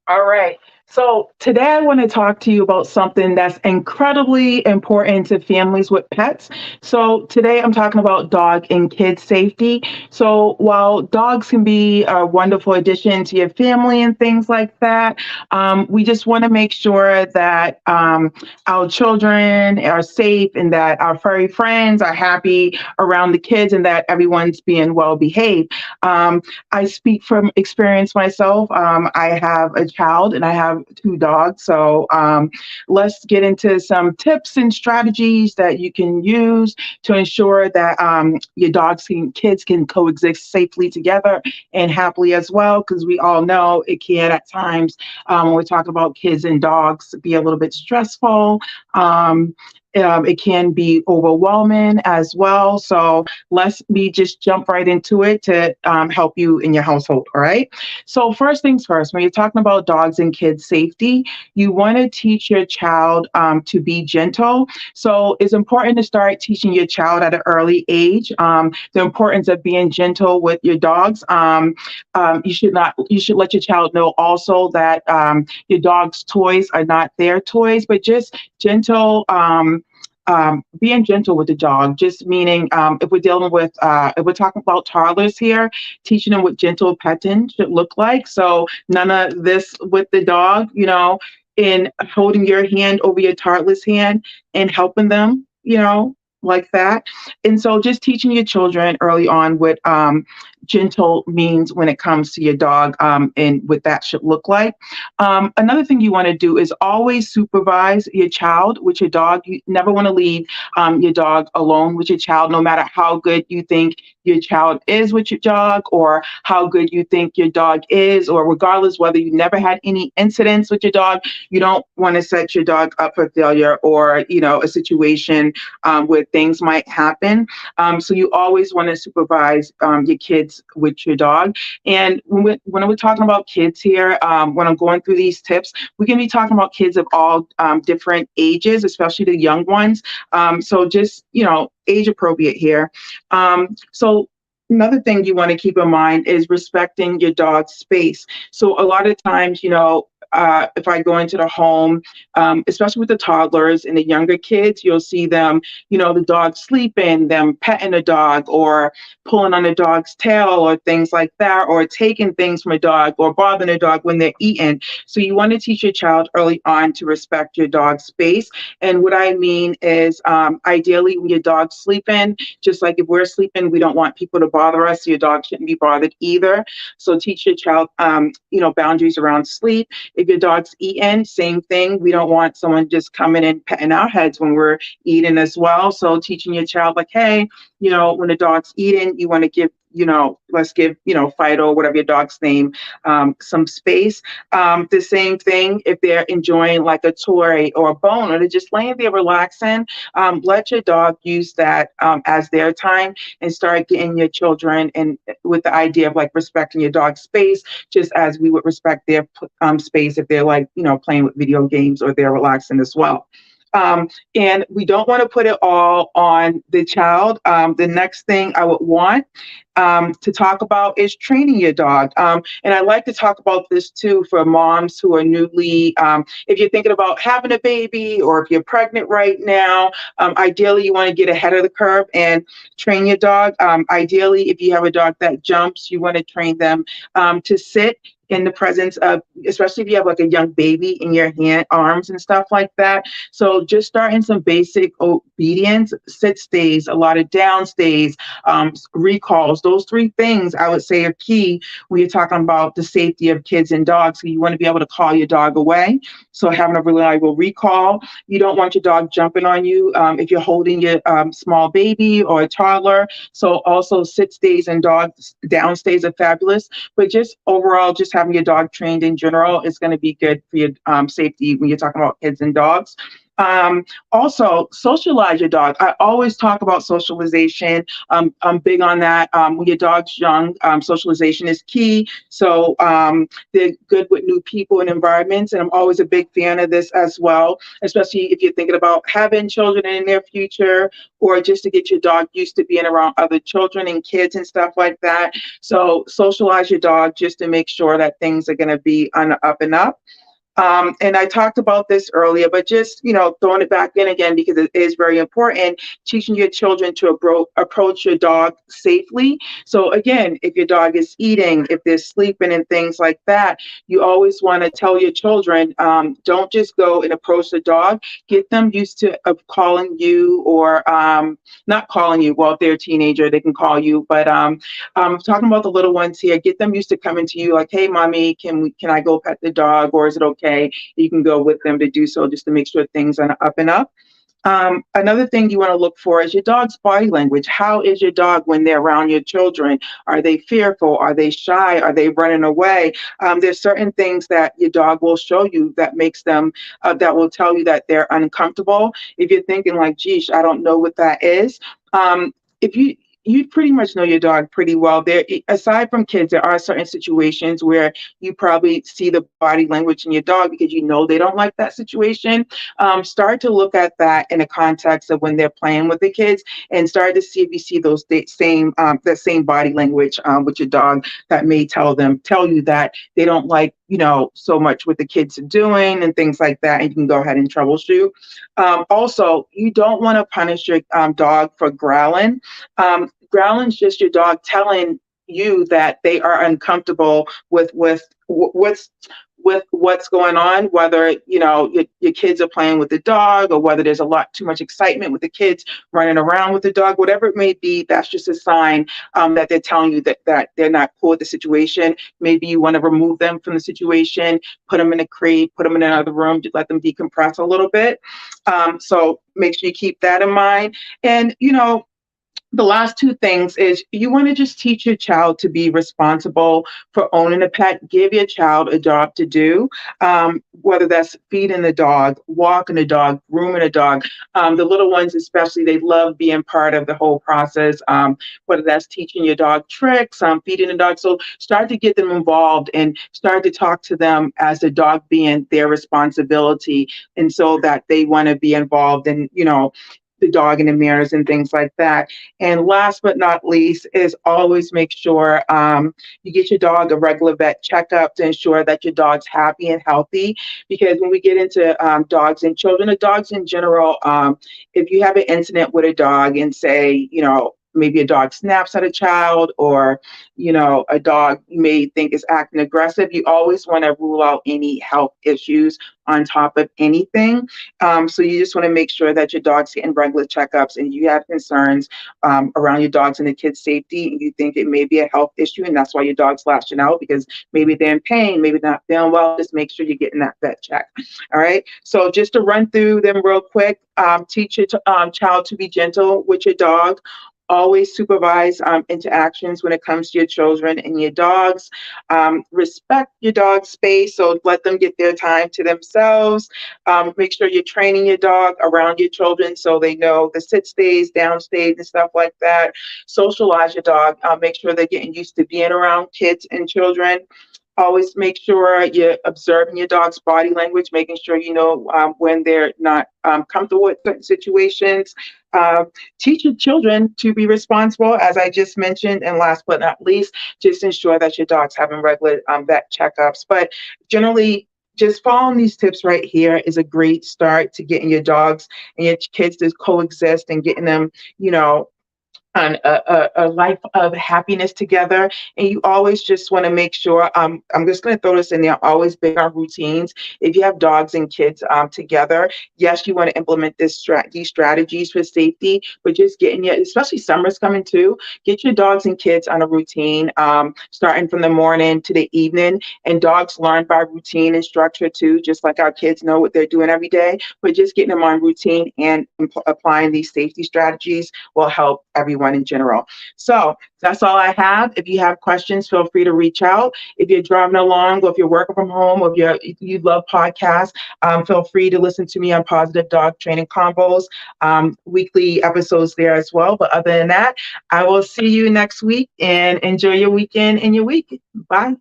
All right. So today I want to talk to you about something that's incredibly important to families with pets. So today I'm talking about dog and kid safety. So while dogs can be a wonderful addition to your family and things like that, we just want to make sure that our children are safe and that our furry friends are happy around the kids and that everyone's being well behaved. Um, I speak from experience myself. I have a child and I have two dogs. So let's get into some tips and strategies that you can use to ensure that your dogs and kids can coexist safely together and happily as well. Because we all know it can at times, when we're talking about kids and dogs, be a little bit stressful. Um, it can be overwhelming as well. So let's me just jump right into it to help you in your household. All right. So first things first, when you're talking about dogs and kids safety, you want to teach your child to be gentle. So it's important to start teaching your child at an early age the importance of being gentle with your dogs. You should not. You should let your child know also that your dog's toys are not their toys, but just gentle. Being gentle with the dog, just meaning if we're dealing with, if we're talking about toddlers here, teaching them what gentle petting should look like. So none of this with the dog, in holding your hand over your toddler's hand and helping them, like that. And so just teaching your children early on what gentle means when it comes to your dog and what that should look like. Another thing you want to do is always supervise your child with your dog. You never want to leave your dog alone with your child, no matter how good you think your child is with your dog or how good you think your dog is, or regardless whether you never had any incidents with your dog, you don't want to set your dog up for failure or, a situation where things might happen. So you always want to supervise your kids with your dog. And when we're talking about kids here, when I'm going through these tips, we can be talking about kids of all different ages, especially the young ones. So just, age appropriate here. So another thing you want to keep in mind is respecting your dog's space. So a lot of times, if I go into the home, especially with the toddlers and the younger kids, you'll see them, the dog sleeping, them petting a dog or pulling on a dog's tail or things like that, or taking things from a dog or bothering a dog when they're eating. So you want to teach your child early on to respect your dog's space. And what I mean is ideally when your dog's sleeping, just like if we're sleeping, we don't want people to bother us. So your dog shouldn't be bothered either. So teach your child, boundaries around sleep. If your dog's eating, same thing. We don't want someone just coming and petting our heads when we're eating as well. So teaching your child like, hey, when the dog's eating, you want to give, let's give, Fido, whatever your dog's name, some space. The same thing if they're enjoying like a toy or a bone or they're just laying there relaxing, let your dog use that as their time and start getting your children and with the idea of like respecting your dog's space, just as we would respect their space if they're like, playing with video games or they're relaxing as well. And we don't want to put it all on the child. The next thing I would want to talk about is training your dog. And I like to talk about this too for moms who are newly, if you're thinking about having a baby or if you're pregnant right now, ideally you want to get ahead of the curve and train your dog. Ideally, if you have a dog that jumps, you want to train them to sit in the presence of, especially if you have like a young baby in your arms and stuff like that. So just starting some basic obedience, sit stays, a lot of down stays, recalls. Those three things I would say are key when you're talking about the safety of kids and dogs. So you want to be able to call your dog away. So having a reliable recall. You don't want your dog jumping on you if you're holding your small baby or a toddler. So also sit stays and down stays are fabulous. But just overall, just having your dog trained in general is going to be good for your safety when you're talking about kids and dogs. Also, socialize your dog. I always talk about socialization. I'm big on that. When your dog's young, socialization is key. So they're good with new people and environments. And I'm always a big fan of this as well, especially if you're thinking about having children in the near future, or just to get your dog used to being around other children and kids and stuff like that. So socialize your dog just to make sure that things are going to be on the up and up. And I talked about this earlier, but just, throwing it back in again because it is very important, teaching your children to approach your dog safely. So again, if your dog is eating, if they're sleeping and things like that, you always want to tell your children, don't just go and approach the dog. Get them used to of calling you, or not calling you. Well, if they're a teenager, they can call you. But talking about the little ones here, get them used to coming to you like, hey, mommy, can I go pet the dog, or is it okay? You can go with them to do so, just to make sure things are up and up. Another thing you want to look for is your dog's body language. How is your dog when they're around your children? Are they fearful? Are they shy? Are they running away? There's certain things that your dog will show you that makes them, that will tell you that they're uncomfortable. If you're thinking like, geesh, I don't know what that is. If you pretty much know your dog pretty well. There, aside from kids, there are certain situations where you probably see the body language in your dog because you know they don't like that situation. Start to look at that in the context of when they're playing with the kids, and start to see if you see those same that same body language with your dog that may tell you that they don't like so much what the kids are doing and things like that, and you can go ahead and troubleshoot. Also, you don't want to punish your dog for growling. Growling's just your dog telling you that they are uncomfortable with what's going on, whether your kids are playing with the dog, or whether there's a lot too much excitement with the kids running around with the dog, whatever it may be. That's just a sign that they're telling you that they're not cool with the situation. Maybe you want to remove them from the situation, put them in a crate, put them in another room, just let them decompress a little bit. So make sure you keep that in mind. And the last two things is you want to just teach your child to be responsible for owning a pet. Give your child a job to do, whether that's feeding the dog, walking the dog, grooming a dog. The little ones especially, they love being part of the whole process, whether that's teaching your dog tricks, feeding the dog. So start to get them involved and start to talk to them as the dog being their responsibility, and so that they want to be involved in, the dog and the manners and things like that. And last but not least is always make sure you get your dog a regular vet checkup to ensure that your dog's happy and healthy. Because when we get into dogs and children, or dogs in general, if you have an incident with a dog and say, maybe a dog snaps at a child, or a dog you may think is acting aggressive, you always want to rule out any health issues on top of anything. So you just want to make sure that your dog's getting regular checkups, and you have concerns around your dogs and the kids' safety, and you think it may be a health issue, and that's why your dog's lashing out, because maybe they're in pain, maybe they're not feeling well. Just make sure you're getting that vet check. All right. So just to run through them real quick, teach your child to be gentle with your dog. Always supervise interactions when it comes to your children and your dogs. Respect your dog's space, so let them get their time to themselves. Make sure you're training your dog around your children so they know the sit stays, down stays, and stuff like that. Socialize your dog. Make sure they're getting used to being around kids and children. Always make sure you're observing your dog's body language, making sure you know when they're not comfortable with certain situations. Teach your children to be responsible, as I just mentioned. And last but not least, just ensure that your dog's having regular vet checkups. But generally, just following these tips right here is a great start to getting your dogs and your kids to coexist and getting them, on a life of happiness together. And you always just want to make sure, I'm just going to throw this in there, always big on routines. If you have dogs and kids together, yes, you want to implement these strategies for safety, but just getting especially summer's coming too, get your dogs and kids on a routine, starting from the morning to the evening. And dogs learn by routine and structure too, just like our kids know what they're doing every day. But just getting them on routine and applying these safety strategies will help everyone everyone in general. So that's all I have. If you have questions, feel free to reach out. If you're driving along, or if you're working from home, or if you love podcasts, feel free to listen to me on Positive Dog Training Combos, weekly episodes there as well. But other than that, I will see you next week, and enjoy your weekend and your week. Bye.